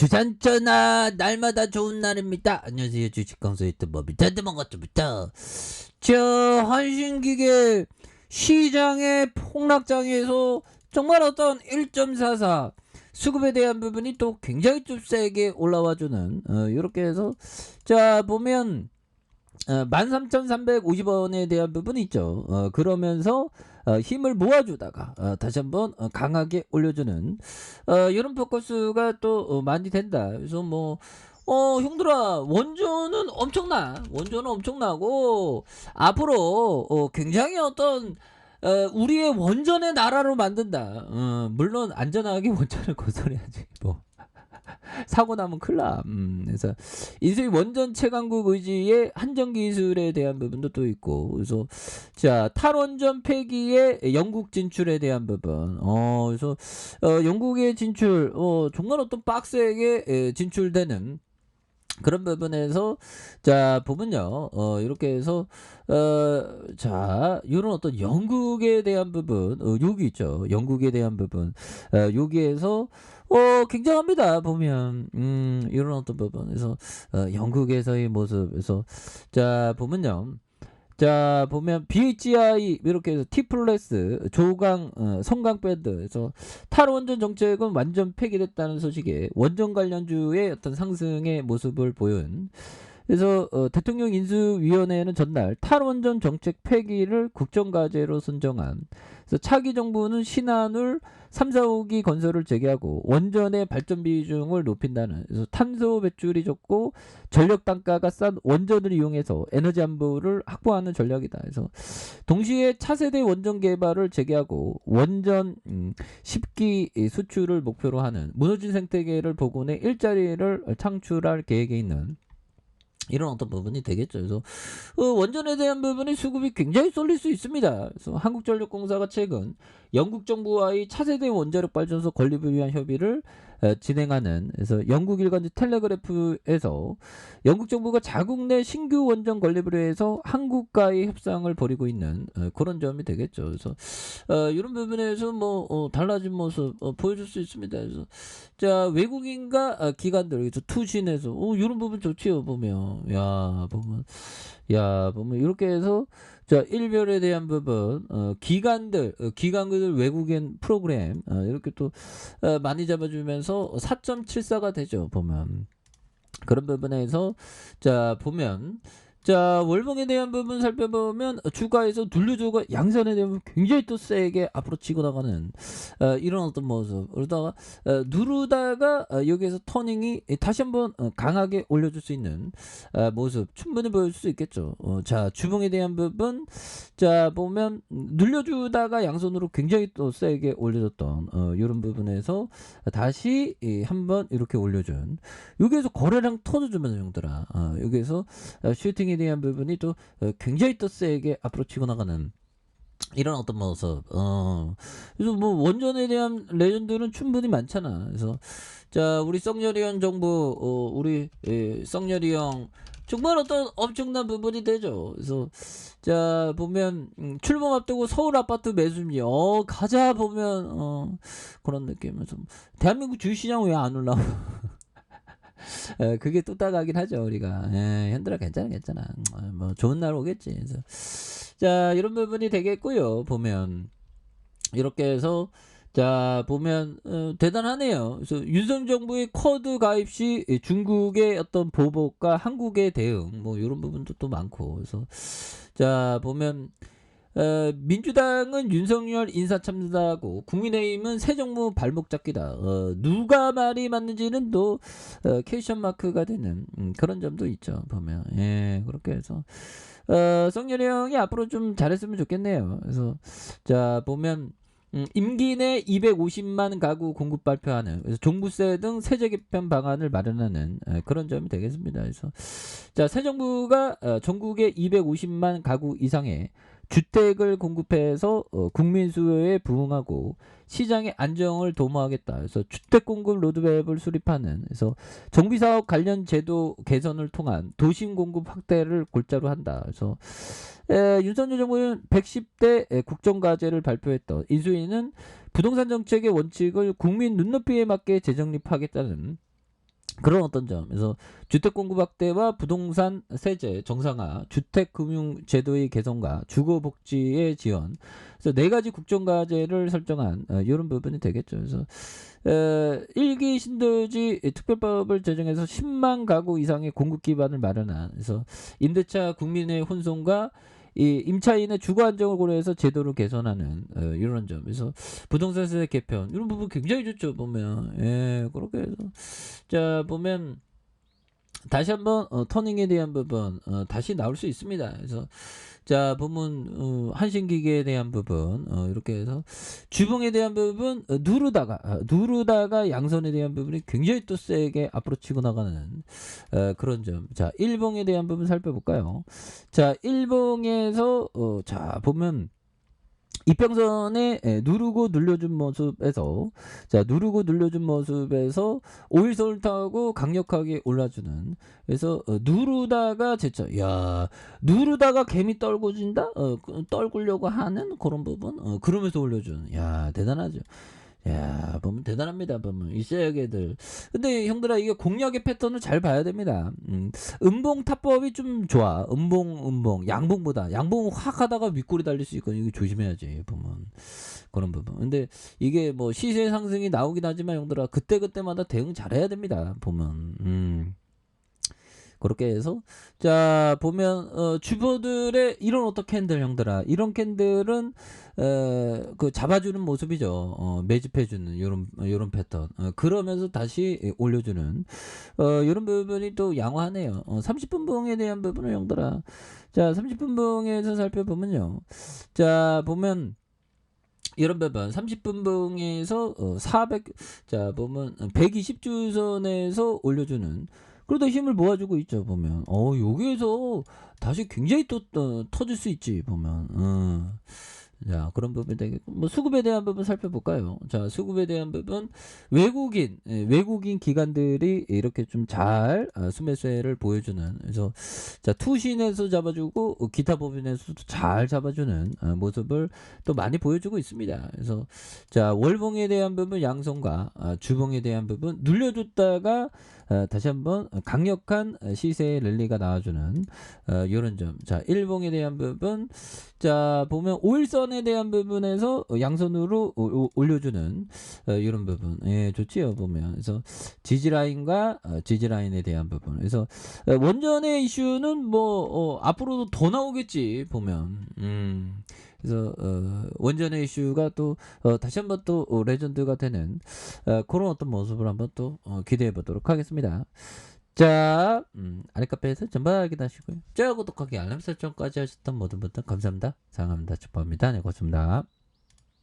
주산전화 날마다 좋은 날입니다. 안녕하세요. 주식강사 유튜버 미타드먼것부터 저 한신기계 시장의 폭락장에서 정말 어떤 1.44 수급에 대한 부분이 또 굉장히 좀 세게 올라와주는 이렇게 해서 자 보면 13,350원에 대한 부분이 있죠. 그러면서 힘을 모아주다가 다시 한번 강하게 올려주는 이런 포커스가 또 많이 된다. 그래서 뭐 형들아 원조는 엄청나고 앞으로 굉장히 어떤 우리의 원전의 나라로 만든다. 물론 안전하게 원전을 건설해야지 뭐. 사고 나면 큰일 나. 그래서 인수위 원전 채광국 의지의 한정 기술에 대한 부분도 또 있고, 그래서 자 탈원전 폐기의 영국 진출에 대한 부분. 그래서 영국의 진출, 정말 어떤 빡세게 진출되는. 그런 부분에서 자 보면요 이렇게 해서 자 이런 어떤 영국에 대한 부분 여기 있죠. 영국에 대한 부분 여기에서 굉장합니다. 보면 이런 어떤 부분에서 영국에서의 모습에서 자 보면요. 자 보면 BHI 이렇게 해서 T 플러스 조강 성강 밴드에서 탈원전 정책은 완전 폐기됐다는 소식에 원전 관련주의 어떤 상승의 모습을 보인. 그래서 대통령 인수위원회는 전날 탈원전 정책 폐기를 국정과제로 선정한. 그래서 차기 정부는 신한울 3, 4호기 건설을 재개하고 원전의 발전 비중을 높인다는. 그래서 탄소 배출이 적고 전력 단가가 싼 원전을 이용해서 에너지 안보를 확보하는 전략이다. 그래서 동시에 차세대 원전 개발을 재개하고 원전 10기 수출을 목표로 하는 무너진 생태계를 복원해 일자리를 창출할 계획에 있는. 이런 어떤 부분이 되겠죠. 그래서 원전에 대한 부분이 수급이 굉장히 쏠릴 수 있습니다. 그래서 한국전력공사가 최근 영국 정부와의 차세대 원자력 발전소 건립을 위한 협의를 진행하는. 그래서 영국 일간지 텔레그래프에서 영국 정부가 자국 내 신규 원전 건립을 위해서 한국과의 협상을 벌이고 있는 그런 점이 되겠죠. 그래서 이런 부분에서 뭐 달라진 모습 보여줄 수 있습니다. 그래서 자 외국인과 기관들 그래서 투신에서 이런 부분 좋지요. 보면 보면 이렇게 해서 자 일별에 대한 부분 기관들 외국인 프로그램 이렇게 또 많이 잡아주면서 4.74가 되죠. 보면 그런 부분에서 자 보면 자 월봉에 대한 부분 살펴보면 주가에서 눌려주고 양선에 대한 부분 굉장히 또 세게 앞으로 치고 나가는 이런 어떤 모습. 그러다가 누르다가 여기에서 터닝이 다시 한번 강하게 올려줄 수 있는 모습 충분히 보여줄 수 있겠죠. 자 주봉에 대한 부분 자 보면 눌려주다가 양손으로 굉장히 또 세게 올려줬던 이런 부분에서 다시 한번 이렇게 올려준. 여기에서 거래량 터져주면서 형들아 여기에서 슈팅에 대한 부분이 또 굉장히 또 세게 앞으로 치고 나가는 이런 어떤 모습. 그래서 뭐 원전에 대한 레전드는 충분히 많잖아. 그래서 자 우리 썩렬이 형 정부 우리 썩렬이 형 정말 어떤 엄청난 부분이 되죠. 그래서 자 보면 출범 앞두고 서울 아파트 매수입니다. 가자 보면 그런 느낌에서 대한민국 주식시장 왜 안 올라와? 그게 뚝딱하긴 하죠 우리가. 현들아 괜찮아. 뭐 좋은 날 오겠지. 그래서 자 이런 부분이 되겠고요. 보면 이렇게 해서 자 보면 대단하네요. 그래서 윤석 정부의 쿼드 가입 시 중국의 어떤 보복과 한국의 대응 뭐 이런 부분도 또 많고. 그래서 자 보면 민주당은 윤석열 인사 참사하고 국민의힘은 새 정부 발목 잡기다. 누가 말이 맞는지는 또 퀘스천 마크가 되는 그런 점도 있죠. 보면 그렇게 해서 썩렬이 형이 앞으로 좀 잘했으면 좋겠네요. 그래서 자 보면 임기 내 250만 가구 공급 발표하는. 그래서 종부세 등 세제 개편 방안을 마련하는 그런 점이 되겠습니다. 그래서 자 새 정부가 전국에 250만 가구 이상의 주택을 공급해서 국민 수요에 부응하고 시장의 안정을 도모하겠다. 그래서 주택 공급 로드맵을 수립하는. 그래서 정비사업 관련 제도 개선을 통한 도심 공급 확대를 골자로 한다. 그래서 윤석열 정부는 110대 국정과제를 발표했던. 인수위는 부동산 정책의 원칙을 국민 눈높이에 맞게 재정립하겠다는 그런 어떤 점. 그래서 주택 공급 확대와 부동산 세제 정상화, 주택 금융 제도의 개선과 주거 복지의 지원. 그래서 네 가지 국정 과제를 설정한 요런 부분이 되겠죠. 그래서 1기 신도시 특별법을 제정해서 10만 가구 이상의 공급 기반을 마련한, 그래서 임대차 국민의 혼선과 이 임차인의 주거 안정을 고려해서 제도를 개선하는 이런 점. 그래서 부동산 세제 개편 이런 부분 굉장히 좋죠 보면. 예, 그렇게 해서 자 보면 다시 한번 터닝에 대한 부분 다시 나올 수 있습니다. 그래서 자 보면 한신기계에 대한 부분 이렇게 해서 주봉에 대한 부분 누르다가 양선에 대한 부분이 굉장히 또 세게 앞으로 치고 나가는 그런 점. 자 일봉에 대한 부분 살펴볼까요? 자 일봉에서 자 보면 이평선에 누르고 눌려준 모습에서 자 누르고 눌려준 모습에서 오일선을 타고 강력하게 올라주는. 그래서 누르다가 제쳐 야 누르다가 개미 떨궈진다 떨구려고 하는 그런 부분 그러면서 올려준. 야 대단하죠. 야 보면 대단합니다. 보면 이 쇠약애들. 근데 형들아 이게 공략의 패턴을 잘 봐야 됩니다. 음봉 타법이 좀 좋아. 음봉 양봉보다 양봉 확 하다가 윗골이 달릴 수 있거든. 이거 조심해야지 보면 그런 부분. 근데 이게 뭐 시세 상승이 나오긴 하지만 형들아 그때그때마다 대응 잘해야 됩니다. 보면 그렇게 해서 자 보면 주부들의 이런 어떤 캔들 형들아 이런 캔들은 그 잡아주는 모습이죠. 매집해주는 요런 패턴. 그러면서 다시 올려주는 요런 부분이 또 양호하네요. 30분 봉에 대한 부분을 형들아 자 30분 봉에서 살펴보면요. 자 보면 이런 부분 30분 봉에서 400자 보면 120주선에서 올려주는 그러다 힘을 모아주고 있죠 보면 여기에서 다시 굉장히 또 터질 수 있지 보면 자 그런 부분 되게 뭐 수급에 대한 부분 살펴볼까요? 자 수급에 대한 부분 외국인 기관들이 이렇게 좀 잘 수매수를 보여주는. 그래서 자 투신에서 잡아주고 기타 법인에서도 잘 잡아주는 모습을 또 많이 보여주고 있습니다. 그래서 자 월봉에 대한 부분 양성과 주봉에 대한 부분 눌려줬다가 다시 한번 강력한 시세의 랠리가 나와주는 이런 점. 자 일봉에 대한 부분 자 보면 5일선에 대한 부분에서 양선으로 올려주는 이런 부분 예 좋지요 보면. 그래서 지지라인과 지지라인에 대한 부분. 그래서 원전의 이슈는 뭐 앞으로도 더 나오겠지 보면. 그래서 원전의 이슈가 또 다시 한번 또 레전드가 되는 그런 어떤 모습을 한번 또 기대해 보도록 하겠습니다. 자, 아랫카페에서 전반 확인하시고요. 좋아요, 구독하기, 알람 설정까지 하셨던 모든 분들 감사합니다. 사랑합니다. 축복합니다. 네, 고맙습니다.